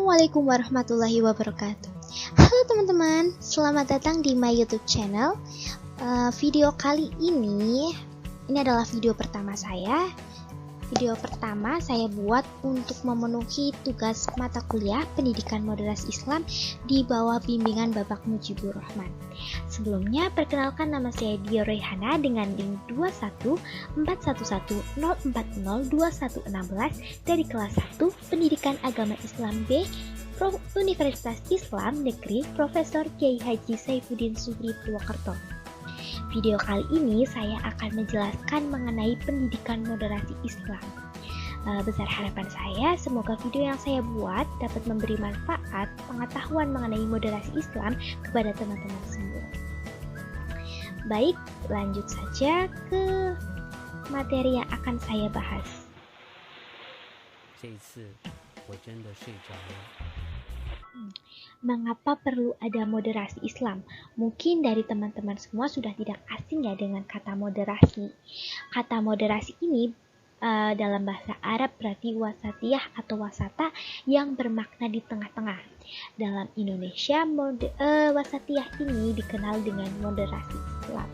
Assalamualaikum warahmatullahi wabarakatuh. Halo teman-teman, selamat datang di my YouTube channel. Video kali ini adalah video pertama saya. Video pertama saya buat untuk memenuhi tugas mata kuliah Pendidikan Moderasi Islam di bawah bimbingan Bapak Mujibur Rahman. Sebelumnya, perkenalkan nama saya Dia Rehana dengan link 21411040216 dari kelas 1 Pendidikan Agama Islam B Universitas Islam Negeri Profesor Kiai Haji Saifuddin Zuhri Purwokerto. Video kali ini saya akan menjelaskan mengenai pendidikan moderasi Islam. Besar harapan saya, semoga video yang saya buat dapat memberi manfaat pengetahuan mengenai moderasi Islam kepada teman-teman semua. Baik, lanjut saja ke materi yang akan saya bahas. Mengapa perlu ada moderasi Islam? Mungkin dari teman-teman semua sudah tidak asing ya dengan kata moderasi. Kata moderasi ini dalam bahasa Arab berarti wasatiyah atau wasata yang bermakna di tengah-tengah. Dalam Indonesia, wasatiyah ini dikenal dengan moderasi Islam.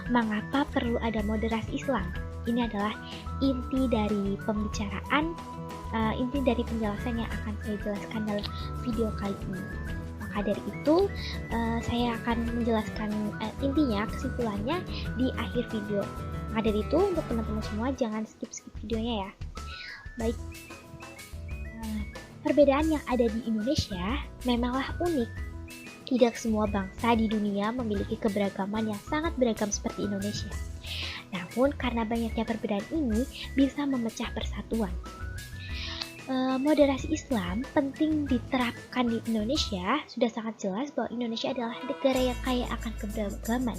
Mengapa perlu ada moderasi Islam? Ini adalah inti dari pembicaraan, inti dari penjelasan yang akan saya jelaskan dalam video kali ini. Maka dari itu, saya akan menjelaskan intinya, kesimpulannya di akhir video. Maka dari itu, untuk teman-teman semua jangan skip videonya ya. Baik, perbedaan yang ada di Indonesia memanglah unik. Tidak semua bangsa di dunia memiliki keberagaman yang sangat beragam seperti Indonesia. Namun, karena banyaknya perbedaan ini bisa memecah persatuan. Moderasi Islam penting diterapkan di Indonesia. Sudah sangat jelas bahwa Indonesia adalah negara yang kaya akan keberagaman.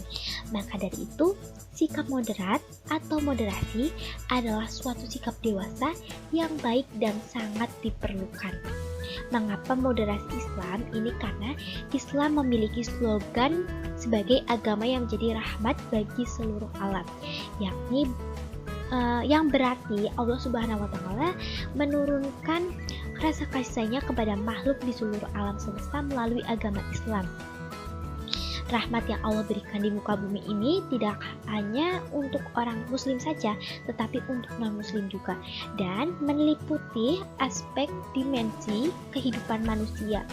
Maka dari itu, sikap moderat atau moderasi adalah suatu sikap dewasa yang baik dan sangat diperlukan. Mengapa moderasi Islam? Ini karena Islam memiliki slogan sebagai agama yang menjadi rahmat bagi seluruh alam, yakni yang berarti Allah Subhanahu wa Ta'ala menurunkan rasa kasihnya kepada makhluk di seluruh alam semesta melalui agama Islam. Rahmat yang Allah berikan di muka bumi ini tidak hanya untuk orang muslim saja, tetapi untuk non-muslim juga, dan meliputi aspek dimensi kehidupan manusia.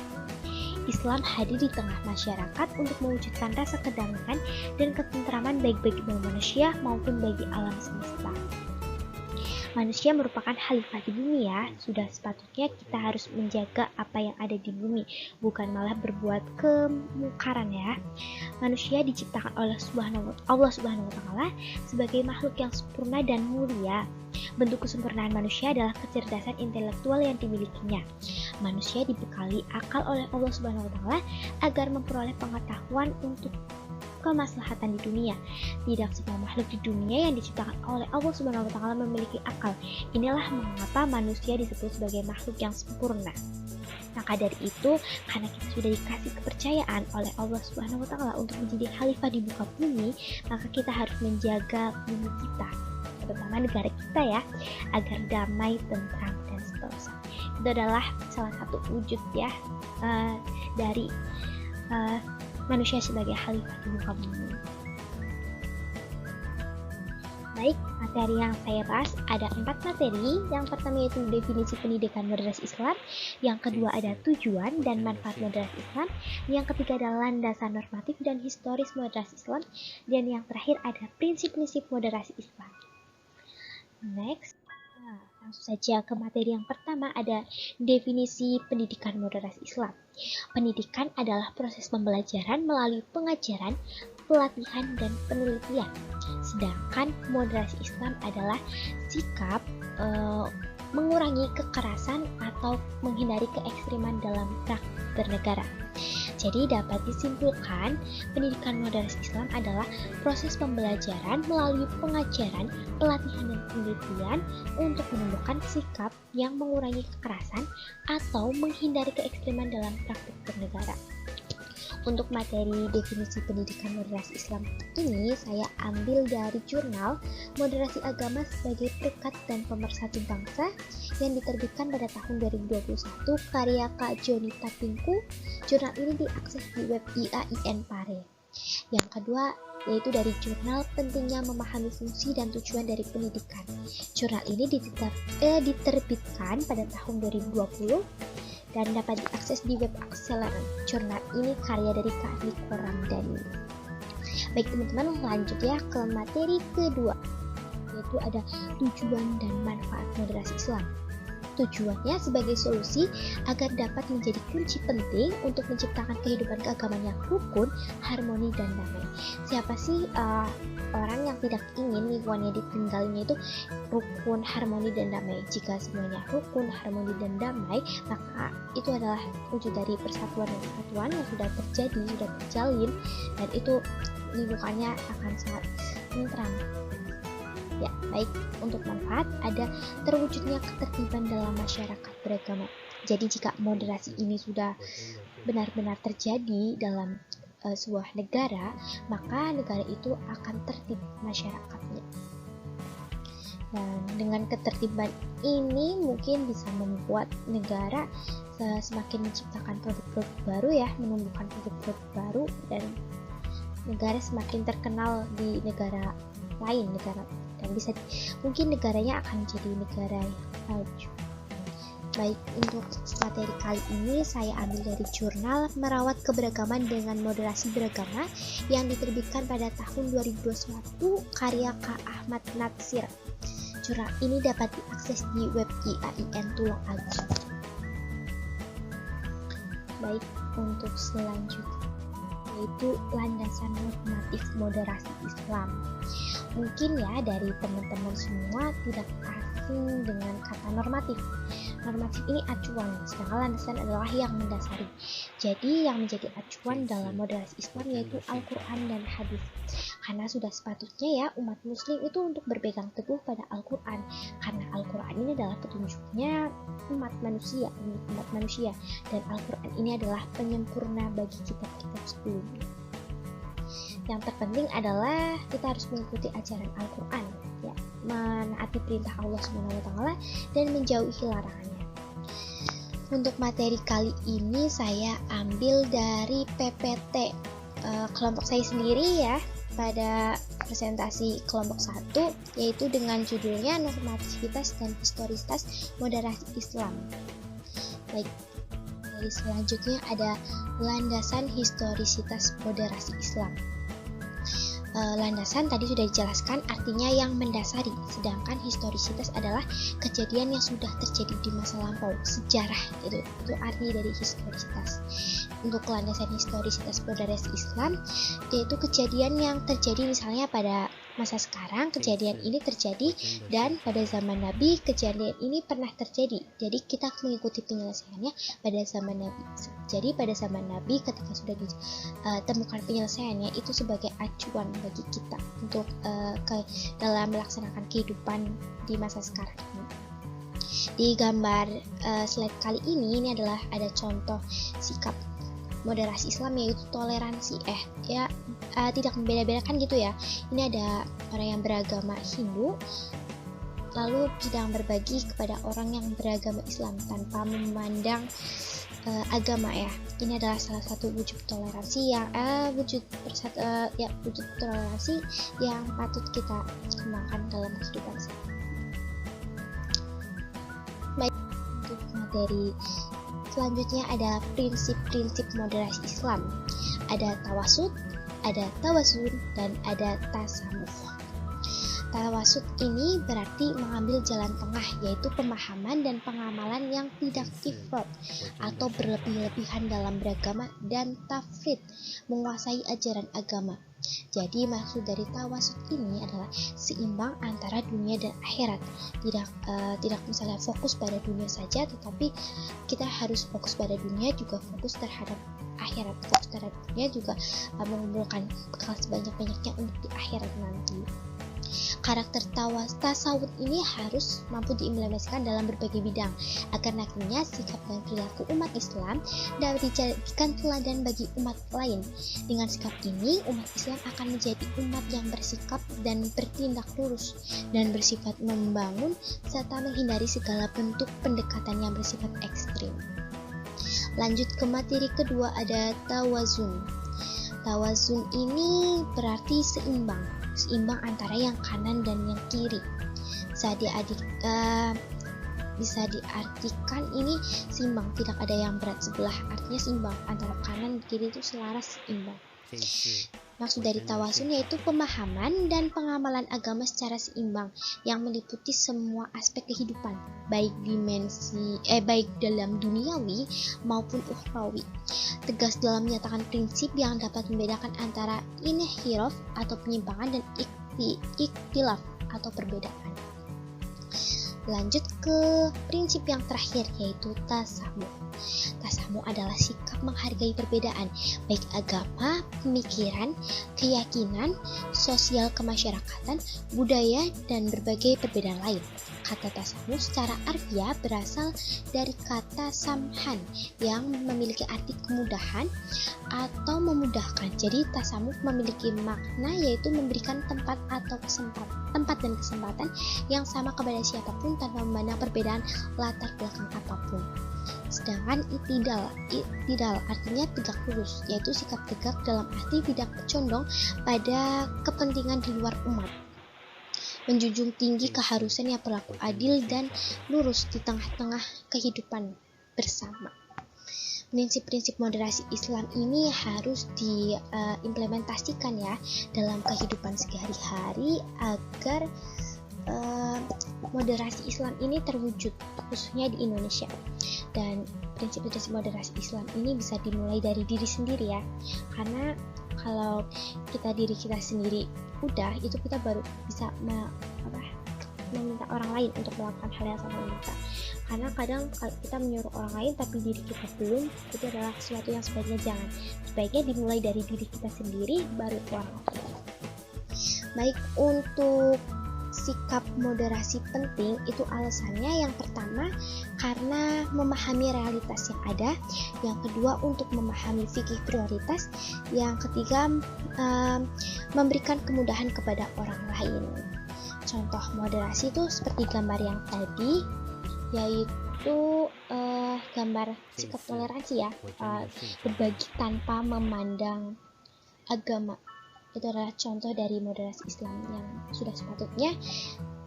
Islam hadir di tengah masyarakat untuk mewujudkan rasa kedamaian dan ketentraman baik bagi manusia maupun bagi alam semesta. Manusia merupakan khalifah di bumi ya, sudah sepatutnya kita harus menjaga apa yang ada di bumi, bukan malah berbuat kemungkaran ya. Manusia diciptakan oleh Allah Subhanahu wa Ta'ala sebagai makhluk yang sempurna dan mulia. Bentuk kesempurnaan manusia adalah kecerdasan intelektual yang dimilikinya. Manusia dibekali akal oleh Allah Subhanahu wa Ta'ala agar memperoleh pengetahuan untuk kemaslahatan di dunia. Tidak semua makhluk di dunia yang diciptakan oleh Allah Subhanahu wa Ta'ala memiliki akal. Inilah mengapa manusia disebut sebagai makhluk yang sempurna. Maka dari itu, karena kita sudah dikasih kepercayaan oleh Allah Subhanahu wa Ta'ala untuk menjadi khalifah di muka bumi, maka kita harus menjaga bumi kita, terutama negara kita ya, agar damai, tentram, dan seterusnya. Itu adalah salah satu wujud ya dari manusia sebagai khalifah di muka bumi. Baik, materi yang saya bahas ada 4 materi. Yang pertama yaitu definisi pendidikan moderasi Islam, yang kedua ada tujuan dan manfaat moderasi Islam, yang ketiga adalah landasan normatif dan historis moderasi Islam, dan yang terakhir ada prinsip-prinsip moderasi Islam. Next, langsung saja ke materi yang pertama, ada definisi pendidikan moderasi Islam. Pendidikan adalah proses pembelajaran melalui pengajaran, pelatihan, dan penelitian. Sedangkan moderasi Islam adalah sikap mengurangi kekerasan atau menghindari keekstriman dalam praktik bernegara. Jadi dapat disimpulkan, pendidikan moderasi Islam adalah proses pembelajaran melalui pengajaran, pelatihan, dan penelitian untuk menumbuhkan sikap yang mengurangi kekerasan atau menghindari keekstriman dalam praktik bernegara. Untuk materi definisi pendidikan moderasi Islam ini saya ambil dari jurnal Moderasi Agama sebagai Perekat dan Pemersatu Bangsa yang diterbitkan pada tahun 2021 karya Kak Joni Tapinku. Jurnal ini diakses di web IAIN Pare. Yang kedua yaitu dari jurnal Pentingnya Memahami Fungsi dan Tujuan dari Pendidikan. Jurnal ini diterbitkan pada tahun 2020 dan dapat diakses di web Accelerant. Jurnal ini karya dari Kak Niko Ramdhani. Baik teman-teman, lanjut ya ke materi kedua, yaitu ada tujuan dan manfaat moderasi Islam. Tujuannya sebagai solusi agar dapat menjadi kunci penting untuk menciptakan kehidupan keagamaan yang rukun, harmoni, dan damai. Siapa sih orang yang tidak ingin lingkungannya ditinggalinya itu rukun, harmoni, dan damai? Jika semuanya rukun, harmoni, dan damai, maka itu adalah wujud dari persatuan dan kesatuan yang sudah terjadi, sudah terjalin, dan itu lingkungannya akan sangat tentram. Ya, baik. Untuk manfaat ada terwujudnya ketertiban dalam masyarakat beragama. Jadi jika moderasi ini sudah benar-benar terjadi dalam sebuah negara, maka negara itu akan tertib masyarakatnya. Dan dengan ketertiban ini mungkin bisa membuat negara semakin menciptakan produk-produk baru ya, menumbuhkan produk-produk baru, dan negara semakin terkenal di negara lain, dan bisa mungkin negaranya akan jadi negara yang maju. Baik, untuk materi kali ini saya ambil dari jurnal Merawat Keberagaman dengan Moderasi Beragama yang diterbitkan pada tahun 2021 karya Kak Ahmad Natsir. Jurnal ini dapat diakses di web IAIN Tulung Agung. Baik, untuk selanjutnya yaitu landasan normatif moderasi Islam. Mungkin ya dari teman-teman semua tidak asing dengan kata normatif. Normatif ini acuan, sedangkan landasan adalah yang mendasari. Jadi yang menjadi acuan dalam moderasi Islam yaitu Al-Quran dan hadis. Karena sudah sepatutnya ya umat muslim itu untuk berpegang teguh pada Al-Quran. Karena Al-Quran ini adalah petunjuknya umat manusia. Dan Al-Quran ini adalah penyempurna bagi kitab-kitab sebelumnya. Yang terpenting adalah kita harus mengikuti ajaran Al-Quran, ya, menaati perintah Allah SWT dan menjauhi larangannya. Untuk materi kali ini saya ambil dari PPT kelompok saya sendiri ya, pada presentasi kelompok 1, yaitu dengan judulnya Normativitas dan Historisitas Moderasi Islam. Baik, dari selanjutnya ada landasan historisitas moderasi Islam. Landasan tadi sudah dijelaskan artinya yang mendasari, sedangkan historisitas adalah kejadian yang sudah terjadi di masa lampau, sejarah gitu. Itu arti dari historisitas. Untuk landasan historisitas moderasi Islam yaitu kejadian yang terjadi misalnya pada masa sekarang, kejadian ini terjadi, dan pada zaman Nabi kejadian ini pernah terjadi. Jadi kita mengikuti penyelesaiannya pada zaman Nabi. Jadi pada zaman Nabi ketika sudah ditemukan penyelesaiannya, itu sebagai acuan bagi kita untuk dalam melaksanakan kehidupan di masa sekarang ini. Di gambar slide kali ini adalah ada contoh sikap moderasi Islam yaitu toleransi. Tidak membeda-bedakan gitu ya. Ini ada orang yang beragama Hindu lalu sedang berbagi kepada orang yang beragama Islam tanpa memandang agama ya. Ini adalah salah satu wujud toleransi yang wujud toleransi yang patut kita kembangkan dalam kehidupan sehari. Baik, untuk materi selanjutnya ada prinsip-prinsip moderasi Islam. Ada tawasud, ada tawasun, dan ada tasawuf. Tawasud ini berarti mengambil jalan tengah, yaitu pemahaman dan pengamalan yang tidak ifrat atau berlebih-lebihan dalam beragama, dan tafrid, menguasai ajaran agama. Jadi maksud dari tawasud ini adalah seimbang antara dunia dan akhirat. Tidak misalnya fokus pada dunia saja, tetapi kita harus fokus pada dunia juga fokus terhadap akhirat. Fokus terhadap dunia juga mengumpulkan bekal sebanyak-banyaknya untuk di akhirat nanti. Karakter tasawuf ini harus mampu diimplementasikan dalam berbagai bidang agar nantinya sikap dan perilaku umat Islam dapat dijadikan teladan bagi umat lain. Dengan sikap ini, umat Islam akan menjadi umat yang bersikap dan bertindak lurus dan bersifat membangun serta menghindari segala bentuk pendekatan yang bersifat ekstrim. Lanjut ke materi kedua, ada tawazun. Tawazun ini berarti seimbang antara yang kanan dan yang kiri. Bisa diartikan ini seimbang, tidak ada yang berat sebelah, artinya seimbang antara kanan dan kiri itu selaras, seimbang. Maksud dari tawazun yaitu pemahaman dan pengamalan agama secara seimbang yang meliputi semua aspek kehidupan, baik dalam duniawi maupun ukhrawi. Tegas dalam menyatakan prinsip yang dapat membedakan antara inhiraf atau penyimpangan dan ikhtilaf atau perbedaan. Lanjut ke prinsip yang terakhir, yaitu tasamuh. Tasamuh adalah sikap menghargai perbedaan, baik agama, pemikiran, keyakinan, sosial kemasyarakatan, budaya, dan berbagai perbedaan lain. Kata tasamuh secara harfiah berasal dari kata samhan yang memiliki arti kemudahan atau memudahkan. Jadi tasamuh memiliki makna yaitu memberikan tempat dan kesempatan yang sama kepada siapapun tanpa memandang perbedaan latar belakang apapun. Sedangkan i'tidal artinya tegak lurus, yaitu sikap tegak dalam arti tidak condong pada kepentingan di luar umat. Menjunjung tinggi keharusan yang berlaku adil dan lurus di tengah-tengah kehidupan bersama. Prinsip-prinsip moderasi Islam ini harus diimplementasikan ya dalam kehidupan sehari-hari agar moderasi Islam ini terwujud, khususnya di Indonesia. Dan prinsip-prinsip moderasi Islam ini bisa dimulai dari diri sendiri ya, karena kalau diri kita sendiri udah, itu kita baru bisa meminta orang lain untuk melakukan hal yang sama kita. Karena kadang kalau kita menyuruh orang lain tapi diri kita belum, itu adalah sesuatu yang sebaiknya jangan. Sebaiknya dimulai dari diri kita sendiri, baru orang lain. Baik, untuk sikap moderasi penting itu alasannya yang pertama karena memahami realitas yang ada, yang kedua untuk memahami fikih prioritas, yang ketiga memberikan kemudahan kepada orang lain. Contoh moderasi itu seperti gambar yang tadi, yaitu gambar sikap toleransi ya, berbagi tanpa memandang agama. Itu adalah contoh dari moderasi Islam yang sudah sepatutnya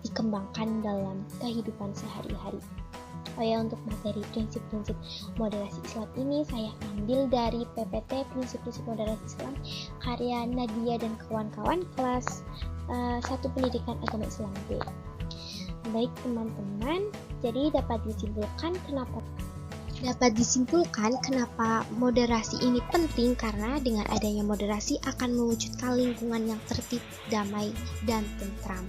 dikembangkan dalam kehidupan sehari-hari. Untuk materi prinsip-prinsip moderasi Islam ini saya ambil dari PPT Prinsip-Prinsip Moderasi Islam karya Nadia dan kawan-kawan kelas 1 Pendidikan Agama Islam B. Baik teman-teman, jadi dapat disimpulkan kenapa moderasi ini penting, karena dengan adanya moderasi akan mewujudkan lingkungan yang tertib, damai, dan tentram.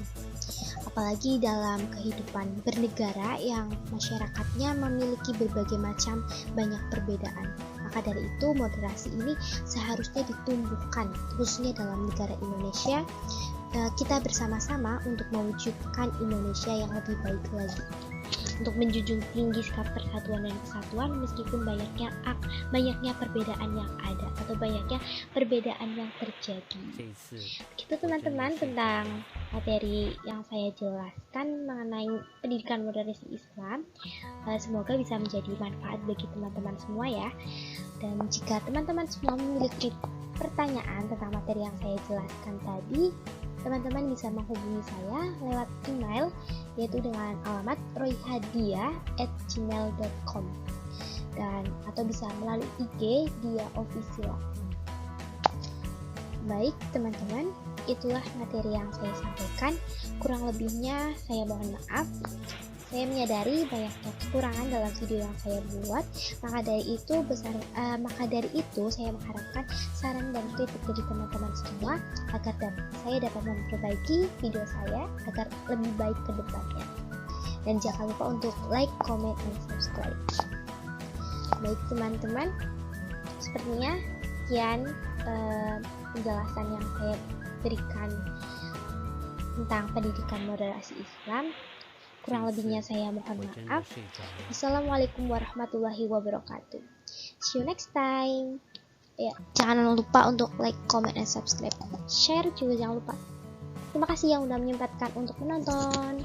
Apalagi dalam kehidupan bernegara yang masyarakatnya memiliki berbagai macam banyak perbedaan. Maka dari itu moderasi ini seharusnya ditumbuhkan, khususnya dalam negara Indonesia. Kita bersama-sama untuk mewujudkan Indonesia yang lebih baik lagi, untuk menjunjung tinggi sikap persatuan dan kesatuan meskipun banyaknya perbedaan yang ada atau banyaknya perbedaan yang terjadi. Itu teman-teman tentang materi yang saya jelaskan mengenai pendidikan moderasi Islam. Semoga bisa menjadi manfaat bagi teman-teman semua ya. Dan jika teman-teman semua memiliki pertanyaan tentang materi yang saya jelaskan tadi, teman-teman bisa menghubungi saya lewat email, yaitu dengan alamat royhadia@gmail.com, dan atau bisa melalui IG dia official. Baik teman-teman, itulah materi yang saya sampaikan. Kurang lebihnya saya mohon maaf. Saya menyadari banyaknya kekurangan dalam video yang saya buat, maka dari itu saya mengharapkan saran dan kritik dari teman-teman semua agar saya dapat memperbaiki video saya agar lebih baik ke depannya. Dan jangan lupa untuk like, comment, dan subscribe. Baik teman-teman, sepertinya sekian penjelasan yang saya berikan tentang pendidikan moderasi Islam. Kurang lebihnya saya mohon maaf. Assalamualaikum warahmatullahi wabarakatuh. See you next time. Ya, jangan lupa untuk like, comment, and subscribe. Share juga jangan lupa. Terima kasih yang udah menyempatkan untuk menonton.